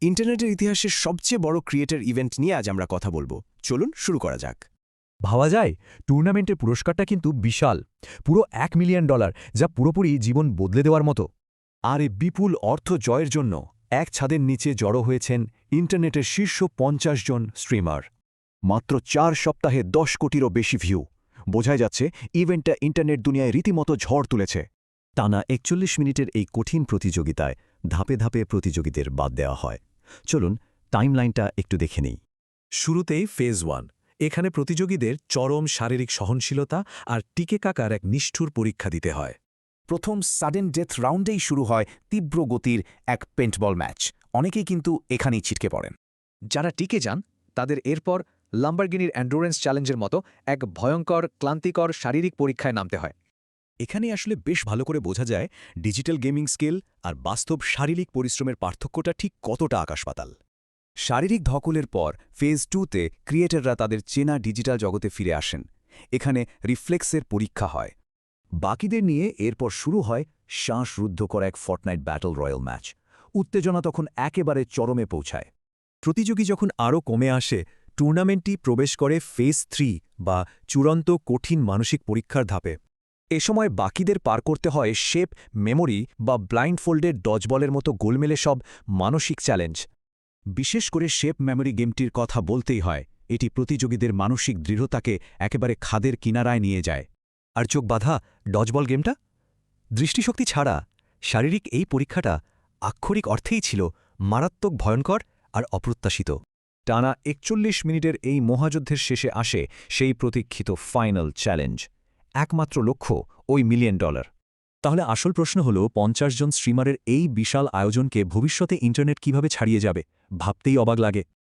ইন্টারনেটের ইতিহাসের সবচেয়ে বড় ক্রিয়েটর ইভেন্ট নিয়ে আজ আমরা কথা বলবো। চলুন শুরু করা যাক। ভাবা যায় টুর্নামেন্টের পুরস্কারটা কিন্তু বিশাল, পুরো $1 মিলিয়ন, যা পুরোপুরি জীবন বদলে দেওয়ার মতো। আর এই বিপুল অর্থ জয়ের জন্য এক ছাদের নিচে জড়ো হয়েছেন ইন্টারনেটের শীর্ষ 50 জন স্ট্রিমার। মাত্র 4 সপ্তাহে 10 কোটিরও বেশি ভিউ। বোঝাই যাচ্ছে ইভেন্টটা ইন্টারনেট দুনিয়ায় রীতিমতো ঝড় তুলেছে। টানা 41 মিনিটের এই কঠিন প্রতিযোগিতায় ধাপে ধাপে প্রতিযোগীদের বাদ দেওয়া হয়। চলুন টাইমলাইনটা একটু দেখে নিই। শুরুতেই ফেজ 1। এখানে প্রতিযোগীদের চরম শারীরিক সহনশীলতা আর টিকে কাকার এক নিষ্ঠুর পরীক্ষা দিতে হয়। প্রথম সাডেন ডেথ রাউন্ডেই শুরু হয় তীব্র গতির এক পেন্টবল ম্যাচ। অনেকেই কিন্তু এখানেই ছিটকে পড়েন। যারা টিকে যান তাদের এরপর লাম্বারগিনির অ্যান্ডুরেন্স চ্যালেঞ্জের মতো এক ভয়ঙ্কর ক্লান্তিকর শারীরিক পরীক্ষায় নামতে হয়। এখানে আসলে বেশ ভালো করে বোঝা যায় ডিজিটাল গেমিং স্কিল আর বাস্তব শারীরিক পরিশ্রমের পার্থক্যটা ঠিক কতটা আকাশপাতাল। শারীরিক ধকলের পর ফেজ 2তে ক্রিয়েটররা তাদের চেনা ডিজিটাল জগতে ফিরে আসেন। এখানে রিফ্লেক্সের পরীক্ষা হয়। বাকিদের নিয়ে এরপর শুরু হয় শ্বাসরুদ্ধ করা এক ফর্টনাইট ব্যাটল রয়্যাল ম্যাচ। উত্তেজনা তখন একেবারে চরমে পৌঁছায়। প্রতিযোগী যখন আরও কমে আসে, টুর্নামেন্টটি প্রবেশ করে ফেজ 3 বা চূড়ান্ত কঠিন মানসিক পরীক্ষার ধাপে। এ সময় বাকিদের পার করতে হয় শেপ মেমোরি বা ব্লাইন্ডফোল্ডেড ডজবলের মতো গোলমেলে সব মানসিক চ্যালেঞ্জ। বিশেষ করে শেপ মেমোরি গেমটির কথা বলতেই হয়। এটি প্রতিযোগীদের মানসিক দৃঢ়তাকে একেবারে খাদের কিনারায় নিয়ে যায়। আর চোখ বাঁধা ডজবল গেমটা দৃষ্টিশক্তি ছাড়া শারীরিক এই পরীক্ষাটা আক্ষরিক অর্থেই ছিল মারাত্মক ভয়ঙ্কর আর অপ্রত্যাশিত। টানা 41 মিনিটের এই মহাযুদ্ধের শেষে আসে সেই প্রতীক্ষিত ফাইনাল চ্যালেঞ্জ। একমাত্র লক্ষ্য ওই $1 মিলিয়ন। তাহলে আসল প্রশ্ন হল 50 জন স্ট্রিমারের এই বিশাল আয়োজনকে ভবিষ্যতে ইন্টারনেট কিভাবে ছাড়িয়ে যাবে, ভাবতেই অবাক লাগে।